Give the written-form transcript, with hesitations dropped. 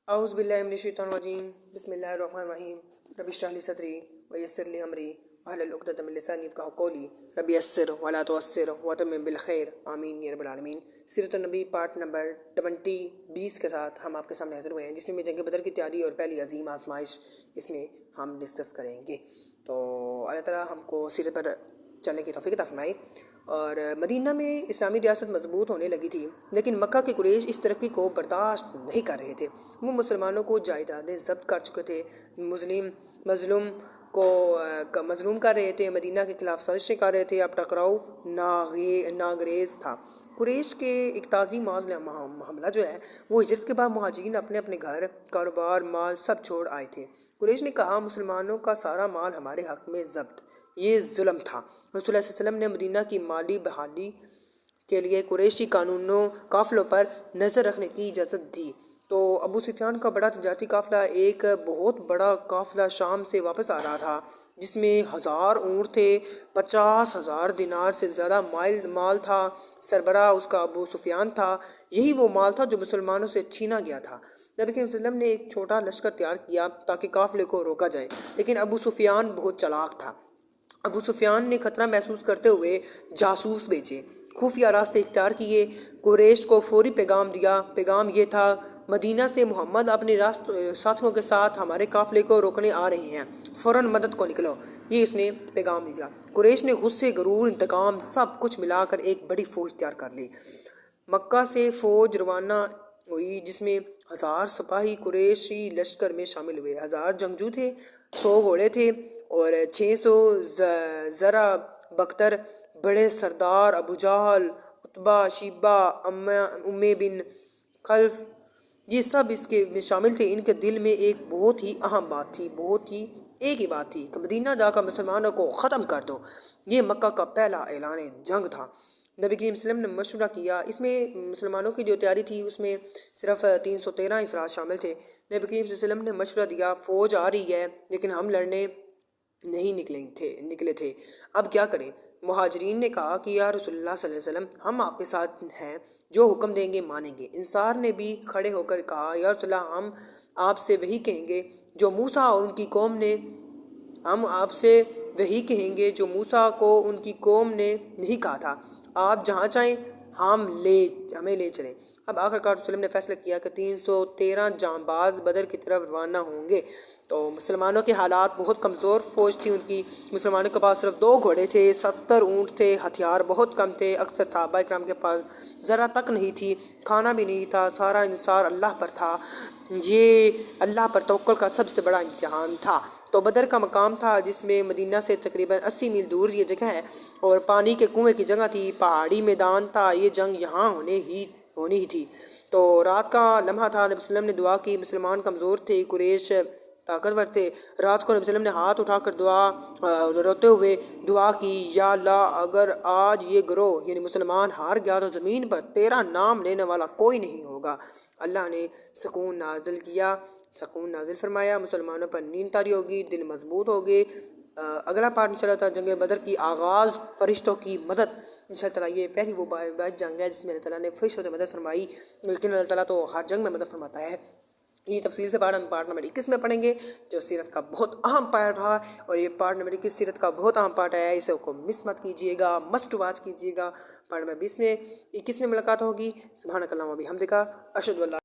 اعوذ باللہ من الشیطان الرجیم بسم اللہ الرحمن الرحیم رب اشرح لی صدری ویسر لی امری واحلل عقدۃ من لسانی یفقہوا قولی رب یسر ولا تعسر واتمم بالخیر آمین یا رب العالمین۔ سیرت النبی پارٹ نمبر 20 کے ساتھ ہم آپ کے سامنے حاضر ہوئے ہیں، جس میں جنگ بدر کی تیاری اور پہلی عظیم آزمائش اس میں ہم ڈسکس کریں گے۔ تو اللہ تعالیٰ ہم کو سیرت پر چلنے کی توفیق عطا فرمائے۔ اور مدینہ میں اسلامی ریاست مضبوط ہونے لگی تھی، لیکن مکہ کے قریش اس ترقی کو برداشت نہیں کر رہے تھے۔ وہ مسلمانوں کو جائیدادیں ضبط کر چکے تھے، مظلوم کر رہے تھے، مدینہ کے خلاف سازشیں کر رہے تھے۔ اب ٹکراؤ ناگزیر تھا۔ قریش کے اقتصادی حملہ جو ہے وہ ہجرت کے بعد مہاجرین اپنے اپنے گھر، کاروبار، مال سب چھوڑ آئے تھے۔ قریش نے کہا مسلمانوں کا سارا مال ہمارے حق میں ضبط، یہ ظلم تھا۔ رسول اللہ صلی اللہ علیہ وسلم نے مدینہ کی مالی بحالی کے لیے قریشی قافلوں پر نظر رکھنے کی اجازت دی۔ تو ابو سفیان کا بڑا تجارتی قافلہ، ایک بہت بڑا قافلہ شام سے واپس آ رہا تھا، جس میں 1000 اونٹ تھے، 50,000 دینار سے زیادہ مال تھا۔ سربراہ اس کا ابو سفیان تھا۔ یہی وہ مال تھا جو مسلمانوں سے چھینا گیا تھا۔ نبی کریم صلی اللہ علیہ وسلم نے ایک چھوٹا لشکر تیار کیا تاکہ قافلے کو روکا جائے، لیکن ابو سفیان بہت چالاک تھا۔ ابو سفیان نے خطرہ محسوس کرتے ہوئے جاسوس بھیجے، خفیہ راستے اختیار کیے، قریش کو فوری پیغام دیا۔ پیغام یہ تھا، مدینہ سے محمد اپنے ساتھیوں کے ساتھ ہمارے قافلے کو روکنے آ رہے ہیں، فوراً مدد کو نکلو۔ یہ اس نے پیغام دیا۔ قریش نے غصے، غرور، انتقام سب کچھ ملا کر ایک بڑی فوج تیار کر لی۔ مکہ سے فوج روانہ ہوئی، جس میں 1000 سپاہی قریشی لشکر میں شامل ہوئے، 1000 جنگجو تھے، 100 گھوڑے تھے اور 600 زرہ بختر بڑے سردار ابو جہل، عتبہ، شیبہ، امیہ بن خلف، یہ سب اس کے میں شامل تھے۔ ان کے دل میں ایک بہت ہی اہم بات تھی، ایک ہی بات تھی کہ مدینہ جا کر مسلمانوں کو ختم کر دو۔ یہ مکہ کا پہلا اعلان جنگ تھا۔ نبی کریم صلی اللہ علیہ وسلم نے مشورہ کیا۔ اس میں مسلمانوں کی جو تیاری تھی اس میں صرف 313 افراد شامل تھے۔ نبی کریم صلی اللہ علیہ وسلم نے مشورہ دیا، فوج آ رہی ہے لیکن ہم لڑنے نہیں نکلے تھے، اب کیا کریں؟ مہاجرین نے کہا کہ یا رسول اللہ صلی اللہ علیہ وسلم، ہم آپ کے ساتھ ہیں، جو حکم دیں گے مانیں گے۔ انصار نے بھی کھڑے ہو کر کہا، یا رسول اللہ، ہم آپ سے وہی کہیں گے جو موسیٰ اور ان کی قوم نے نہیں کہا تھا، آپ جہاں چاہیں ہمیں لے چلیں۔ اب آخر کار رسول اللہ نے فیصلہ کیا کہ 313 جانباز بدر کی طرف روانہ ہوں گے۔ تو مسلمانوں کے حالات بہت کمزور فوج تھی ان کی۔ مسلمانوں کے پاس صرف 2 گھوڑے تھے، 70 اونٹ تھے، ہتھیار بہت کم تھے، اکثر صحابہ اکرام کے پاس ذرا تک نہیں تھی، کھانا بھی نہیں تھا۔ سارا انحصار اللہ پر تھا۔ یہ اللہ پر توکل کا سب سے بڑا امتحان تھا۔ تو بدر کا مقام تھا، جس میں مدینہ سے تقریباً 80 میل دور یہ جگہ ہے، اور پانی کے کنویں کی جگہ تھی، پہاڑی میدان تھا۔ یہ جنگ یہاں ہونی ہی تھی۔ تو رات کا لمحہ تھا، نبی صلی اللہ علیہ وسلم نے دعا کی۔ مسلمان کمزور تھے، قریش طاقتور تھے۔ رات کو نبی صلی اللہ علیہ وسلم نے ہاتھ اٹھا کر روتے ہوئے دعا کی، یا اللہ، اگر آج یہ گروہ یعنی مسلمان ہار گیا تو زمین پر تیرا نام لینے والا کوئی نہیں ہوگا۔ اللہ نے سکون نازل فرمایا، مسلمانوں پر نیند طاری ہوگی، دل مضبوط ہو گئے۔ اگلا پارٹ انشاءاللہ تعالیٰ جنگ بدر کی آغاز، فرشتوں کی مدد۔ انشاءاللہ تعالیٰ یہ پہلی وہ جنگ ہے جس میں اللہ تعالیٰ نے فرشتوں سے مدد فرمائی، لیکن اللہ تعالیٰ تو ہر جنگ میں مدد فرماتا ہے۔ یہ تفصیل سے ہم پارٹ نمبر 21 میں پڑھیں گے، جو سیرت کا بہت اہم پارٹ رہا، اور یہ پارٹ نمبر 21 سیرت کا بہت اہم پارٹ ہے، اسے کو مس مت کیجیے گا، مسٹ واچ کیجیے گا۔ پارٹ نمبر 21 میں ملاقات ہوگی۔ سبحانک اللہم و بحمدک، اشہد ان لا